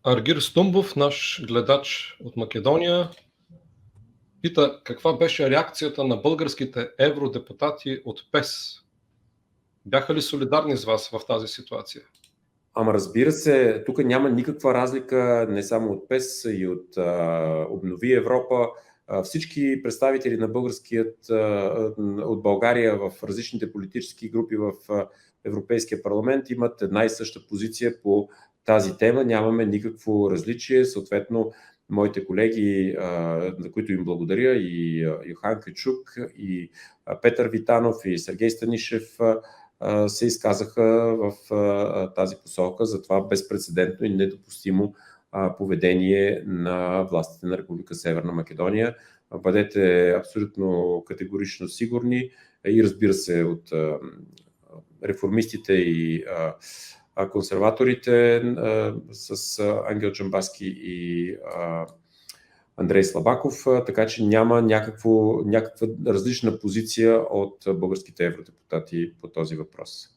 Аргир Стумбов, наш гледач от Македония, пита каква беше реакцията на българските евродепутати от ПЕС. Бяха ли солидарни с вас в тази ситуация? Ама разбира се, тук няма никаква разлика не само от ПЕС и от Обнови Европа. Всички представители на от България в различните политически групи в Европейския парламент имат една и съща позиция по тази тема. Нямаме никакво различие. Съответно, моите колеги, на които им благодаря, и Йохан Кючук, и Петър Витанов, и Сергей Станишев, се изказаха в тази посока за това безпрецедентно и недопустимо поведение на властите на Република Северна Македония. Бъдете абсолютно категорично сигурни и разбира се от реформистите и консерваторите с Ангел Джамбаски и Андрей Слабаков, така че няма някаква различна позиция от българските евродепутати по този въпрос.